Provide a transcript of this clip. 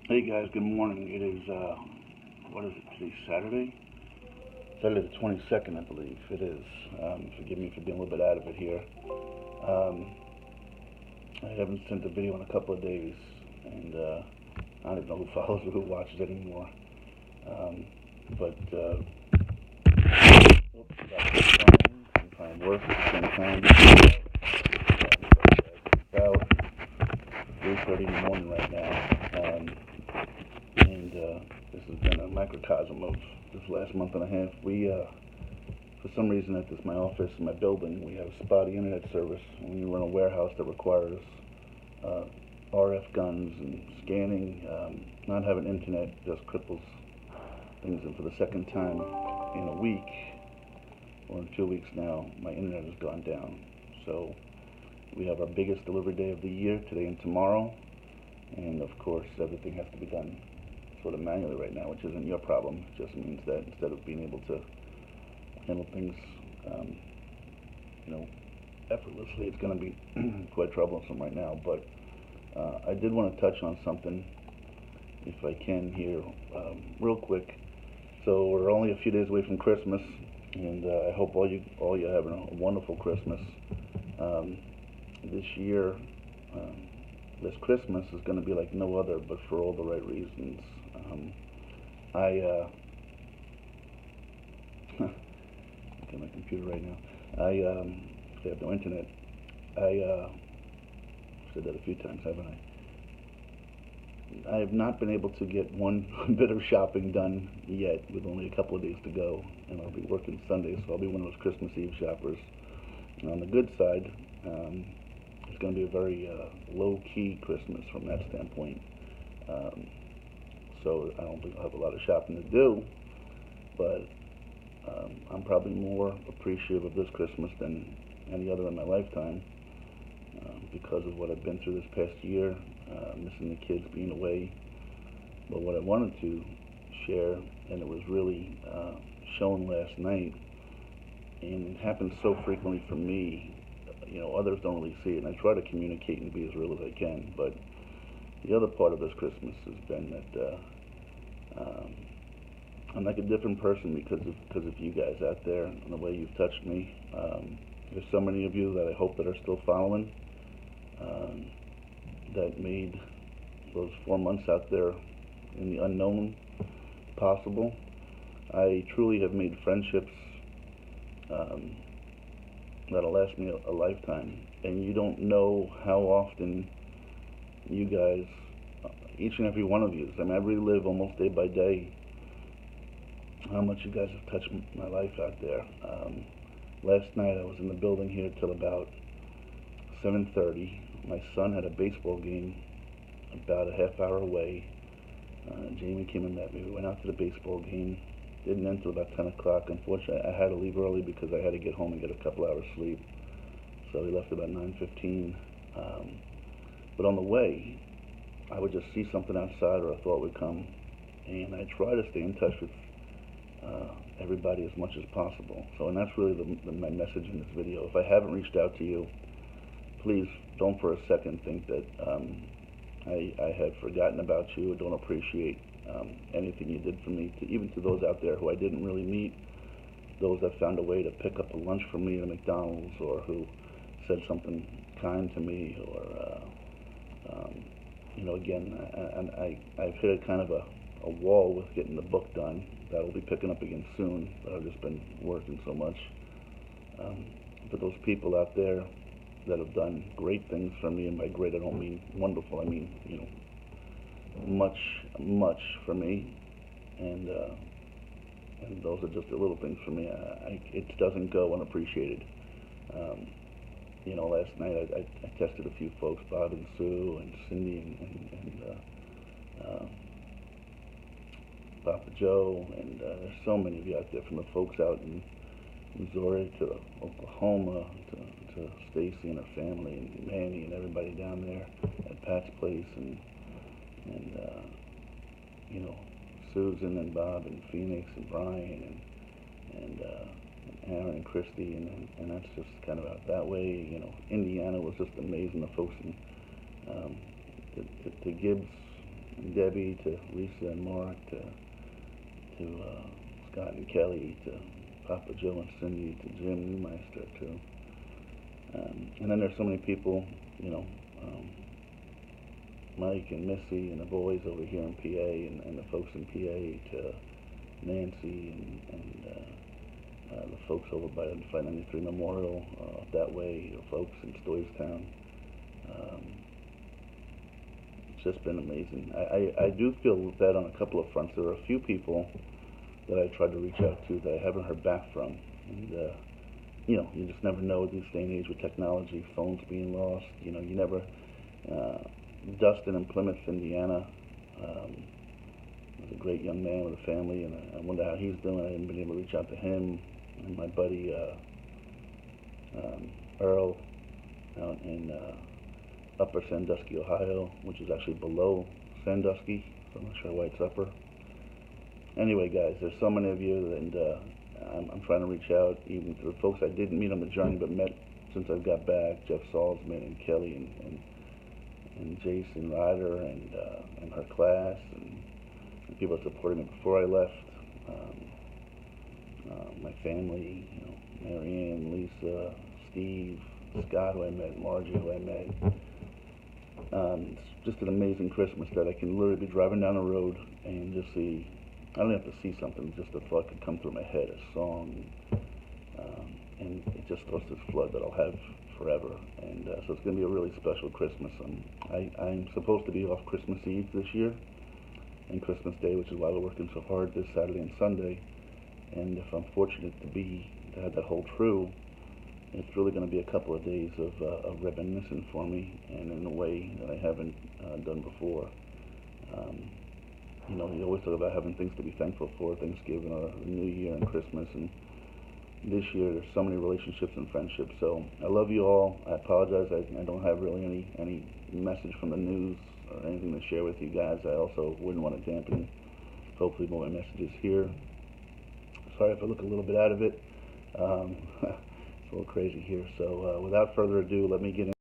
Hey guys, good morning. It is, what is it, today, Saturday? Saturday the 22nd, I believe it is. Forgive me for being a little bit out of it here. Um, I haven't sent a video in a couple of days, and I don't even know who follows or who watches anymore. Um, but, oops, I'm trying to work at the same time. It's about 3:30 in the morning right now. And this has been a microcosm of this last month and a half. For some reason, at my office, in my building, we have spotty internet service. And when you run a warehouse that requires uh, RF guns and scanning, not having internet just cripples things. And for the second time in a week, or in 2 weeks now, my internet has gone down. So we have our biggest delivery day of the year, today and tomorrow. And of course, everything has to be done sort of manually right now, which isn't your problem. It just means that instead of being able to handle things, um, you know, effortlessly, it's going to be quite troublesome right now. But I did want to touch on something, if I can, here, real quick. So we're only a few days away from Christmas, and I hope all you having a wonderful Christmas. Um, this year, um, this Christmas is going to be like no other, but for all the right reasons. Um, I got my computer right now. I have no internet. I said that a few times, haven't I? I have not been able to get one bit of shopping done yet, with only a couple of days to go, and I'll be working Sunday, so I'll be one of those Christmas Eve shoppers. And on the good side, it's going to be a very low-key Christmas from that standpoint. Um, so I don't think I'll have a lot of shopping to do, but I'm probably more appreciative of this Christmas than any other in my lifetime, because of what I've been through this past year, missing the kids, being away. But what I wanted to share, and it was really shown last night, and it happens so frequently for me, others don't really see it, and I try to communicate and be as real as I can. But the other part of this Christmas has been that I'm like a different person because of you guys out there and the way you've touched me. There's so many of you that I hope that are still following, um, that made those 4 months out there in the unknown possible. I truly have made friendships um, that'll last me a lifetime, and you don't know how often you guys, each and every one of you, I mean, I relive almost day by day how much you guys have touched my life out there. Last night I was in the building here till about 7:30. My son had a baseball game about a half hour away. Jamie came and met me. We went out to the baseball game. Didn't end till about 10 o'clock. Unfortunately, I had to leave early because I had to get home and get a couple hours sleep. So we left about 9:15. But on the way, I would just see something outside or a thought would come, and I try to stay in touch with everybody as much as possible. So, and that's really my message in this video. If I haven't reached out to you, please don't for a second think that I have forgotten about you or don't appreciate anything you did for me. Even to those out there who I didn't really meet, those that found a way to pick up a lunch for me at a McDonald's, or who said something kind to me, or again, I've hit a kind of a wall with getting the book done. That'll be picking up again soon, but I've just been working so much. But those people out there that have done great things for me, and by great I don't mean wonderful, I mean, much, much for me, and those are just the little things for me. It doesn't go unappreciated. Um, Last night I tested a few folks, Bob and Sue and Cindy and Papa Joe, and there's so many of you out there, from the folks out in Missouri to Oklahoma to Stacy and her family and Manny and everybody down there at Pat's place, and Susan and Bob and Phoenix and Brian and Aaron and Christy, and that's just kind of out that way. Indiana was just amazing. The folks in the Gibbs Debbie, to Lisa and Mark, to Scott and Kelly, to Papa Joe and Cindy, to Jim Newmeister, to and then there's so many people, you know, Mike and Missy and the boys over here in PA, and the folks in PA, to Nancy and the folks over by the 593 Memorial that way, the folks in Stoystown. It's just been amazing. I do feel bad on a couple of fronts. There are a few people that I tried to reach out to that I haven't heard back from, and you know, you just never know this day and age with technology, phones being lost. You know, you never. Dustin in Plymouth, Indiana, was a great young man with a family, and I wonder how he's doing. I haven't been able to reach out to him. And my buddy Earl out in Upper Sandusky, Ohio, which is actually below Sandusky, so I'm not sure why it's upper. Anyway, guys, there's so many of you, and I'm trying to reach out even to the folks I didn't meet on the journey but met since I got back, Jeff Salzman and Kelly and Jason Ryder and her class, and people that supported me before I left, my family, you know, Marianne, Lisa, Steve, Scott, who I met, Margie, who I met. It's just an amazing Christmas that I can literally be driving down the road and just see. I don't have to see something, just a thought could come through my head, a song, and it just starts this flood that I'll have forever. And so it's going to be a really special Christmas. I'm supposed to be off Christmas Eve this year and Christmas Day, which is why we're working so hard this Saturday and Sunday. And if I'm fortunate to have that hold true, it's really going to be a couple of days of reminiscing for me, and in a way that I haven't done before. You know, you always talk about having things to be thankful for, Thanksgiving or the New Year and Christmas, and this year there's so many relationships and friendships. So I love you all. I apologize, I don't have really any message from the news or anything to share with you guys. I also wouldn't want to dampen hopefully more messages here. Sorry if I look a little bit out of it. It's a little crazy here. So without further ado, let me get in.